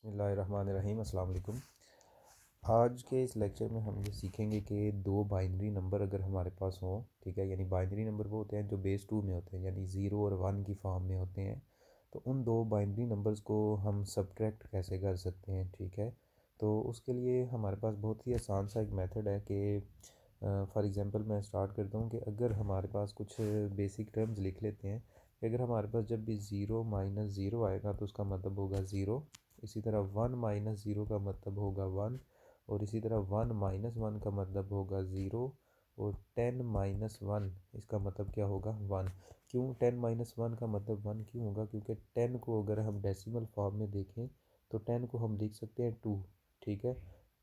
बिस्मिल्लाहिर्रहमानिर्रहीम। अस्सलाम वालेकुम। आज के इस लेक्चर में हम ये सीखेंगे कि दो बाइनरी नंबर अगर हमारे पास हों, ठीक है, यानी बाइनरी नंबर वो होते हैं जो बेस 2 में होते हैं, यानी ज़ीरो और वन की फॉर्म में होते हैं। तो उन दो बाइनरी नंबर्स को हम सब्ट्रैक्ट कैसे कर सकते हैं, ठीक है। तो उसके लिए हमारे पास बहुत ही आसान सा एक मेथड है कि फॉर एग्ज़ाम्पल मैं स्टार्ट करता हूँ कि अगर हमारे पास कुछ बेसिक टर्म्स लिख लेते हैं कि अगर हमारे पास जब भी ज़ीरो माइनस ज़ीरो आएगा तो उसका मतलब होगा ज़ीरो। इसी तरह वन माइनस ज़ीरो का मतलब होगा वन। और इसी तरह वन माइनस वन का मतलब होगा ज़ीरो। और टेन माइनस वन इसका मतलब क्या होगा, वन। क्यों टेन माइनस वन का मतलब वन क्यों होगा? क्योंकि टेन को अगर हम डेसिमल फॉर्म में देखें तो टेन को हम लिख सकते हैं टू, ठीक है।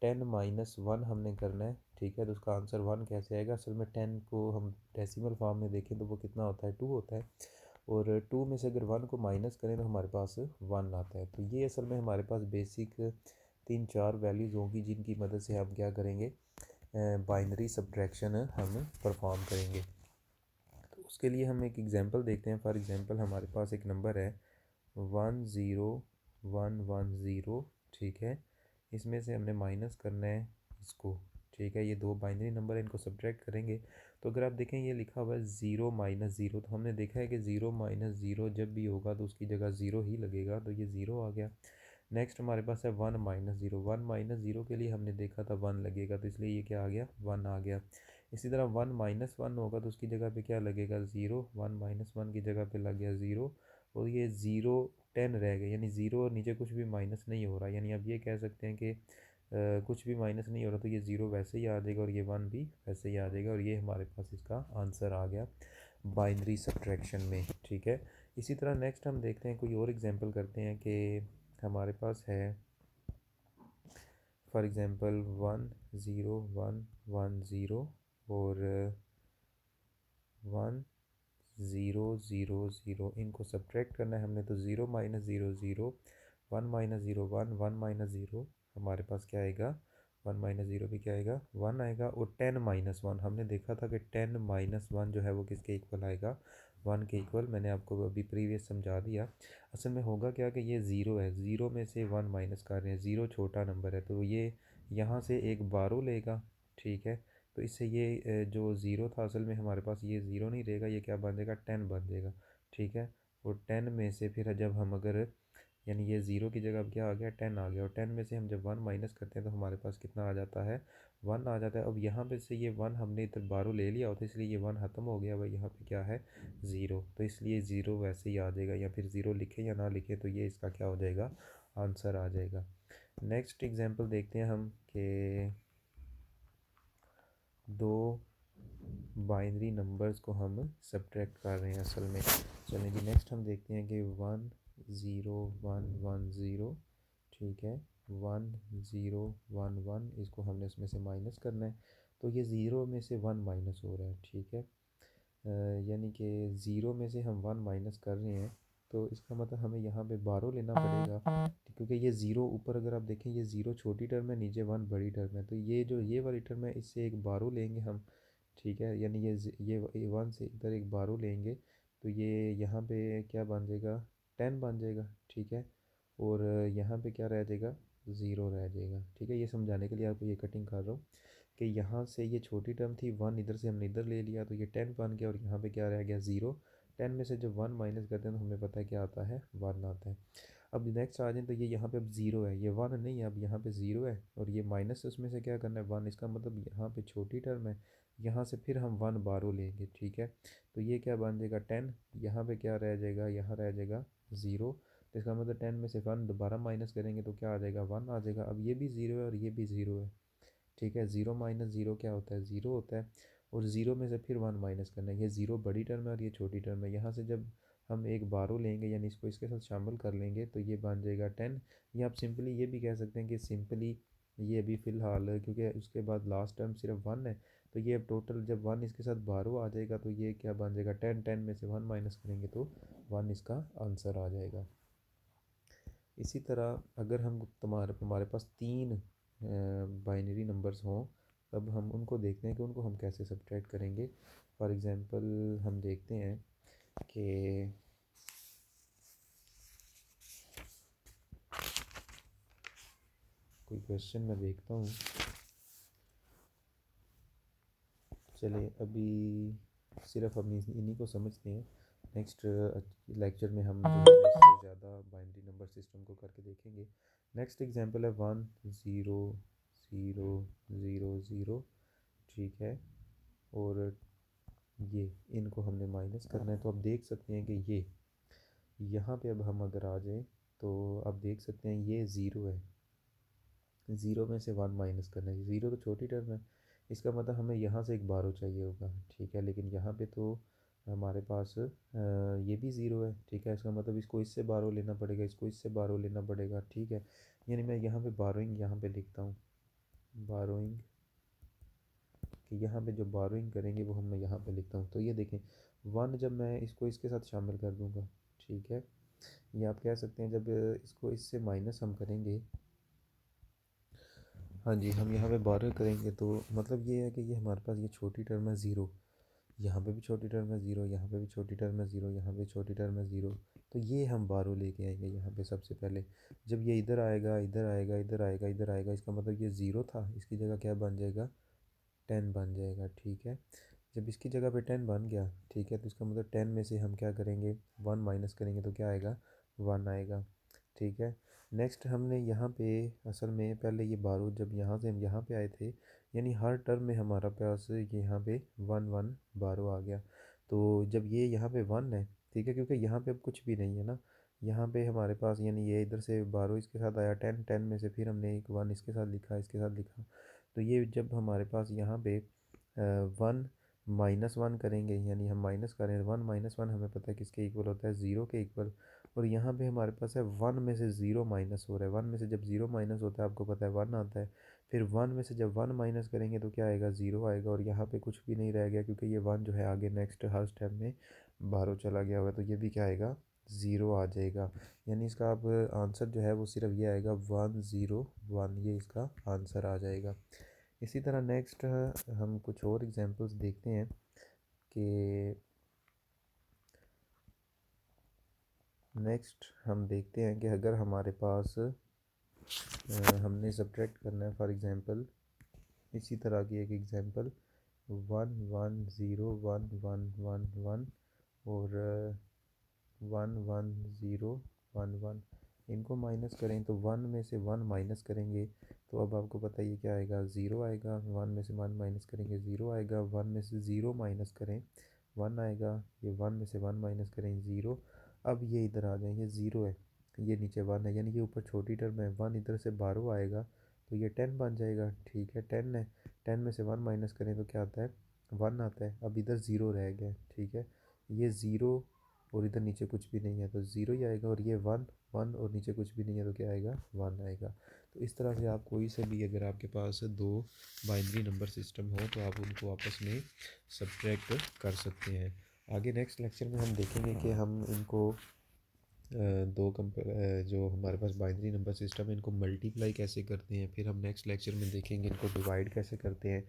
टेन माइनस वन हमने करना है, ठीक है, तो उसका आंसर वन कैसे आएगा? असल में टेन को हम डेसिमल फॉर्म में देखें तो वो कितना होता है, टू होता है। और टू में से अगर वन को माइनस करें तो हमारे पास वन आता है। तो ये असल में हमारे पास बेसिक तीन चार वैल्यूज़ होंगी जिनकी मदद से हम क्या करेंगे, बाइनरी सब्ट्रैक्शन हम परफॉर्म करेंगे। तो उसके लिए हम एक एग्जांपल देखते हैं। फॉर एग्जांपल हमारे पास एक नंबर है 10110, ठीक है। इसमें से हमने माइनस करना है इसको, ठीक है। ये दो बाइनरी नंबर है, इनको सब्ट्रैक्ट करेंगे। तो अगर आप देखें ये लिखा हुआ है ज़ीरो माइनस ज़ीरो, तो हमने देखा है कि ज़ीरो माइनस ज़ीरो जब भी होगा तो उसकी जगह ज़ीरो ही लगेगा, तो ये ज़ीरो आ गया। नेक्स्ट हमारे पास है one minus zero, one minus zero के लिए हमने देखा था वन लगेगा, तो इसलिए ये क्या आ गया, वन आ गया। इसी तरह वन माइनस वन होगा तो उसकी जगह पे क्या लगेगा, ज़ीरो। वन माइनस वन की जगह पे लग गया ज़ीरो। और ये ज़ीरो टेन रह गए, यानी ज़ीरो और नीचे कुछ भी माइनस नहीं हो रहा, यानी अब ये कह सकते हैं कि कुछ भी माइनस नहीं हो रहा, तो ये ज़ीरो वैसे ही आ जाएगा और ये वन भी वैसे ही आ जाएगा। और ये हमारे पास इसका आंसर आ गया बाइनरी सब्ट्रैक्शन में, ठीक है। इसी तरह नेक्स्ट हम देखते हैं, कोई और एग्जांपल करते हैं कि हमारे पास है फॉर एग्ज़ाम्पल 10110 और 1000, इनको सब्ट्रैक्ट करना है हमने। तो zero minus zero zero, one minus zero one, one minus zero हमारे पास क्या आएगा, वन माइनस ज़ीरो भी क्या आएगा, वन आएगा। और टेन माइनस वन हमने देखा था कि टेन माइनस वन जो है वो किसके इक्वल आएगा, वन के इक्वल। मैंने आपको अभी प्रीवियस समझा दिया। असल में होगा क्या कि ये ज़ीरो है, ज़ीरो में से वन माइनस कर रहे हैं, ज़ीरो छोटा नंबर है तो ये यहाँ से एक बारो लेगा, ठीक है। तो इससे ये जो ज़ीरो था असल में हमारे पास ये ज़ीरो नहीं रहेगा, ये क्या बन जाएगा, टेन बन जाएगा, ठीक है। और टेन में से फिर जब हम अगर, यानी ये ज़ीरो की जगह अब क्या आ गया, टेन आ गया। और टेन में से हम जब वन माइनस करते हैं तो हमारे पास कितना आ जाता है, वन आ जाता है। अब यहाँ पे से ये वन हमने इधर बारो ले लिया होता है, इसलिए ये वन ख़त्म हो गया भाई, यहाँ पे क्या है, ज़ीरो। तो इसलिए ज़ीरो वैसे ही आ जाएगा, या फिर ज़ीरो लिखें या ना लिखें तो ये इसका क्या हो जाएगा, आंसर आ जाएगा। नेक्स्ट एग्जांपल देखते हैं हम कि दो बाइनरी नंबर्स को हम सब्ट्रैक्ट कर रहे हैं असल में। चलें जी, नेक्स्ट हम देखते हैं कि 10110, ठीक है, 1011, इसको हमने इसमें से माइनस करना है। तो ये ज़ीरो में से वन माइनस हो रहा है, ठीक है। यानी कि ज़ीरो में से हम वन माइनस कर रहे हैं, तो इसका मतलब हमें यहाँ पे बारो लेना पड़ेगा, क्योंकि ये ज़ीरो ऊपर अगर आप देखें ये ज़ीरो छोटी टर्म है, नीचे वन बड़ी टर्म है। तो ये जो ये वाली टर्म है इससे एक बारो लेंगे हम, ठीक है। यानी ये वन से इधर एक बारो लेंगे तो ये यहाँ पे क्या बन जाएगा, टेन बन जाएगा, ठीक है। और यहाँ पे क्या रह जाएगा, ज़ीरो रह जाएगा, ठीक है। ये समझाने के लिए आपको ये कटिंग कर रहा हूँ कि यहाँ से ये छोटी टर्म थी वन, इधर से हमने इधर ले लिया तो ये टेन बन गया और यहाँ पे क्या रह गया, ज़ीरो। टेन में से जब वन माइनस करते हैं तो हमें पता है क्या आता है, वन आता है। अब नेक्स्ट आ जाए तो ये यहाँ पे अब ज़ीरो है, ये वन नहीं है, अब यहाँ पे ज़ीरो है और ये माइनस उसमें से क्या करना है, वन। इसका मतलब यहाँ पे छोटी टर्म है, यहाँ से फिर हम वन बारो लेंगे, ठीक है। तो ये क्या बन जाएगा, टेन। यहाँ पे क्या रह जाएगा, यहाँ रह जाएगा ज़ीरो। तो इसका मतलब टेन में से वन दोबारा माइनस करेंगे तो क्या आ जाएगा, वन आ जाएगा। अब ये भी ज़ीरो है और ये भी ज़ीरो है, ठीक है। ज़ीरो माइनस ज़ीरो क्या होता है, ज़ीरो होता है। और ज़ीरो में से फिर वन माइनस करना है, ये ज़ीरो बड़ी टर्म है और ये छोटी टर्म है। यहाँ से जब हम एक बारो लेंगे यानी इसको इसके साथ शामिल कर लेंगे तो ये बन जाएगा टेन। या आप सिंपली ये भी कह सकते हैं कि सिंपली ये अभी फ़िलहाल क्योंकि उसके बाद लास्ट टर्म सिर्फ वन है, तो ये अब टोटल जब वन इसके साथ बारो आ जाएगा तो ये क्या बन जाएगा, टेन। टेन में से वन माइनस करेंगे तो वन इसका आंसर आ जाएगा। इसी तरह अगर हम तुम्हारे हमारे पास तीन बाइनरी नंबर्स हों तब हम उनको देखते हैं कि उनको हम कैसे सब्ट्रैक्ट करेंगे। फॉर एग्ज़ाम्पल हम देखते हैं कि कोई क्वेश्चन मैं देखता हूँ। चलिए अभी सिर्फ हम इन्हीं को समझते हैं। नेक्स्ट लेक्चर में हम जो है इससे ज़्यादा बाइनरी नंबर सिस्टम को करके देखेंगे। नेक्स्ट एग्जांपल है 1 0 0 0 0, ठीक है। और ये इनको हमने माइनस करना है, तो अब देख सकते हैं कि ये यहाँ पे अब हम अगर आ जाएं तो अब देख सकते हैं ये ज़ीरो है। ज़ीरो में से वन माइनस करना है, ज़ीरो तो छोटी टर्म है, इसका मतलब हमें यहाँ से एक बारो चाहिए होगा, ठीक है। लेकिन यहाँ पे तो हमारे पास ये भी ज़ीरो है, ठीक है। इसका मतलब इसको इससे बारो लेना पड़ेगा, इसको इससे बारो लेना पड़ेगा, ठीक है। यानी मैं यहाँ पे बारोइंग यहाँ पे लिखता हूँ, बारोइंग, कि यहाँ पे जो बारोइंग करेंगे वो हम मैं यहाँ पे लिखता हूँ। तो ये देखें वन जब मैं इसको इसके साथ शामिल कर दूँगा, ठीक है। या आप कह सकते हैं जब इसको इससे माइनस हम करेंगे, हाँ जी, हम यहाँ पे बारह करेंगे तो मतलब ये है कि ये हमारे पास ये छोटी टर्म है ज़ीरो, यहाँ पे भी छोटी टर्म है ज़ीरो, यहाँ पे भी छोटी टर्म है ज़ीरो, यहाँ पे छोटी टर्म है ज़ीरो। तो ये हम बारह लेके आएंगे यहाँ पे सबसे पहले। जब ये इधर आएगा, इधर आएगा, इधर आएगा, इधर आएगा, इसका मतलब ये ज़ीरो था, इसकी जगह क्या बन जाएगा, 10 बन जाएगा, ठीक है। जब इसकी जगह पे 10 बन गया, ठीक है, तो इसका मतलब 10 में से हम क्या करेंगे, वन माइनस करेंगे तो क्या आएगा, वन आएगा, ठीक है। नेक्स्ट हमने यहाँ पे असल में पहले ये बारो जब यहाँ से हम यहाँ पे आए थे, यानी हर टर्म में हमारा पास यहाँ पे वन वन बारो आ गया। तो जब ये यहाँ पे वन है, ठीक है, क्योंकि यहाँ पे अब कुछ भी नहीं है ना, यहाँ पे हमारे पास यानी ये इधर से बारो इसके साथ आया, 10 10 में से फिर हमने एक वन इसके साथ लिखा, इसके साथ लिखा। तो ये जब हमारे पास यहाँ पे वन माइनस वन करेंगे, यानी हम माइनस करें, वन माइनस वन हमें पता है किसके इक्वल होता है, ज़ीरो के इक्वल। और यहाँ पे हमारे पास है वन में से ज़ीरो माइनस हो रहा है, वन में से जब ज़ीरो माइनस होता है आपको पता है वन आता है। फिर वन में से जब वन माइनस करेंगे तो क्या आएगा, ज़ीरो आएगा। और यहाँ पे कुछ भी नहीं रह गया क्योंकि ये वन जो है आगे नेक्स्ट हर स्टेप में बाहर चला गया हुआ, तो ये भी क्या आएगा, ज़ीरो आ जाएगा। यानी इसका अब आंसर जो है वो सिर्फ ये आएगा 1 0 1, ये इसका आंसर आ जाएगा। इसी तरह नेक्स्ट हम कुछ और एग्जांपल्स देखते हैं कि नेक्स्ट हम देखते हैं कि अगर हमारे पास हमने सब्ट्रैक्ट करना है, फॉर एग्जांपल इसी तरह की एक एग्जांपल 1 1 0 1 1 1 और 1 1 0 1 1, इनको माइनस करें तो वन में से वन माइनस करेंगे तो अब आपको पता है ये क्या आएगा, ज़ीरो आएगा। वन में से वन माइनस करेंगे ज़ीरो आएगा, वन में से ज़ीरो माइनस करें वन आएगा, ये वन में से वन माइनस करें ज़ीरो। अब ये इधर आ जाए, ये ज़ीरो है, ये नीचे वन है, यानी ये ऊपर छोटी टर्म है, वन इधर से बारह आएगा तो ये 10 बन जाएगा, ठीक है। 10 है, 10 में से वन माइनस करें तो क्या आता है, वन आता है। अब इधर ज़ीरो रह गया, ठीक है, ये ज़ीरो और इधर नीचे कुछ भी नहीं है तो ज़ीरो ही आएगा। और ये वन वन और नीचे कुछ भी नहीं है तो क्या आएगा, वन आएगा। तो इस तरह से आप कोई से भी अगर आपके पास दो बाइनरी नंबर सिस्टम हो तो आप उनको आपस में सब्ट्रैक्ट कर सकते हैं। आगे नेक्स्ट लेक्चर में हम देखेंगे कि हम इनको जो हमारे पास बाइनरी नंबर सिस्टम है इनको मल्टीप्लाई कैसे करते हैं, फिर हम नेक्स्ट लेक्चर में देखेंगे इनको डिवाइड कैसे करते हैं।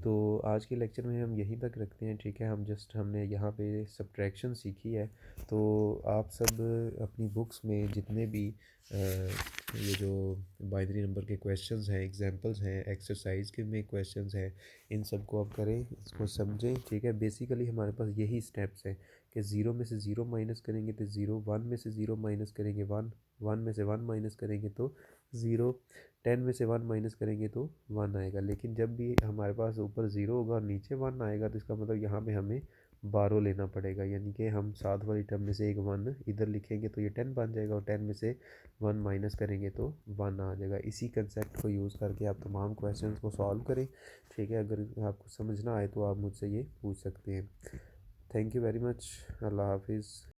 तो आज के लेक्चर में हम यहीं तक रखते हैं, ठीक है। हमने यहाँ पे सब्ट्रैक्शन सीखी है। तो आप सब अपनी बुक्स में जितने भी ये जो बाइनरी नंबर के क्वेश्चंस हैं, एग्जांपल्स हैं, एक्सरसाइज के में क्वेश्चंस हैं, इन सब को आप करें, इसको समझें, ठीक है। बेसिकली हमारे पास यही स्टेप्स हैं कि ज़ीरो में से ज़ीरो माइनस करेंगे तो ज़ीरो, वन में से ज़ीरो माइनस करेंगे वन, वन में से वन माइनस करेंगे तो ज़ीरो, 10 में से वन माइनस करेंगे तो वन आएगा। लेकिन जब भी हमारे पास ऊपर ज़ीरो होगा और नीचे वन आएगा तो इसका मतलब यहाँ पे हमें बारो लेना पड़ेगा, यानी कि हम साथ वाली टर्म में से एक वन इधर लिखेंगे तो ये 10 बन जाएगा और 10 में से वन माइनस करेंगे तो वन आ जाएगा। इसी कंसेप्ट को यूज़ करके आप तमाम क्वेश्चन को सॉल्व करें, ठीक है। अगर आपको समझ ना आए तो आप मुझसे ये पूछ सकते हैं। Thank you very much. Allah हाफिज़।